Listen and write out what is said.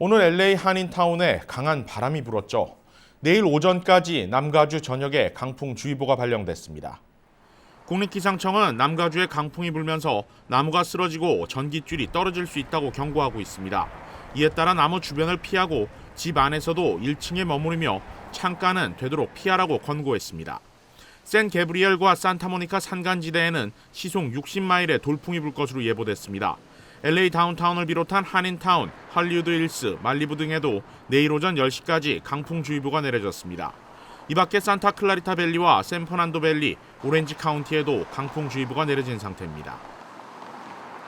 오늘 LA 한인타운에 강한 바람이 불었죠. 내일 오전까지 남가주 전역에 강풍주의보가 발령됐습니다. 국립기상청은 남가주에 강풍이 불면서 나무가 쓰러지고 전깃줄이 떨어질 수 있다고 경고하고 있습니다. 이에 따라 나무 주변을 피하고 집 안에서도 1층에 머무르며 창가는 되도록 피하라고 권고했습니다. 샌 게브리엘과 산타모니카 산간지대에는 시속 60마일의 돌풍이 불 것으로 예보됐습니다. LA 다운타운을 비롯한 한인타운, 할리우드 힐스, 말리부 등에도 내일 오전 10시까지 강풍주의보가 내려졌습니다. 이 밖에 산타클라리타 밸리와 샌퍼난도 밸리, 오렌지 카운티에도 강풍주의보가 내려진 상태입니다.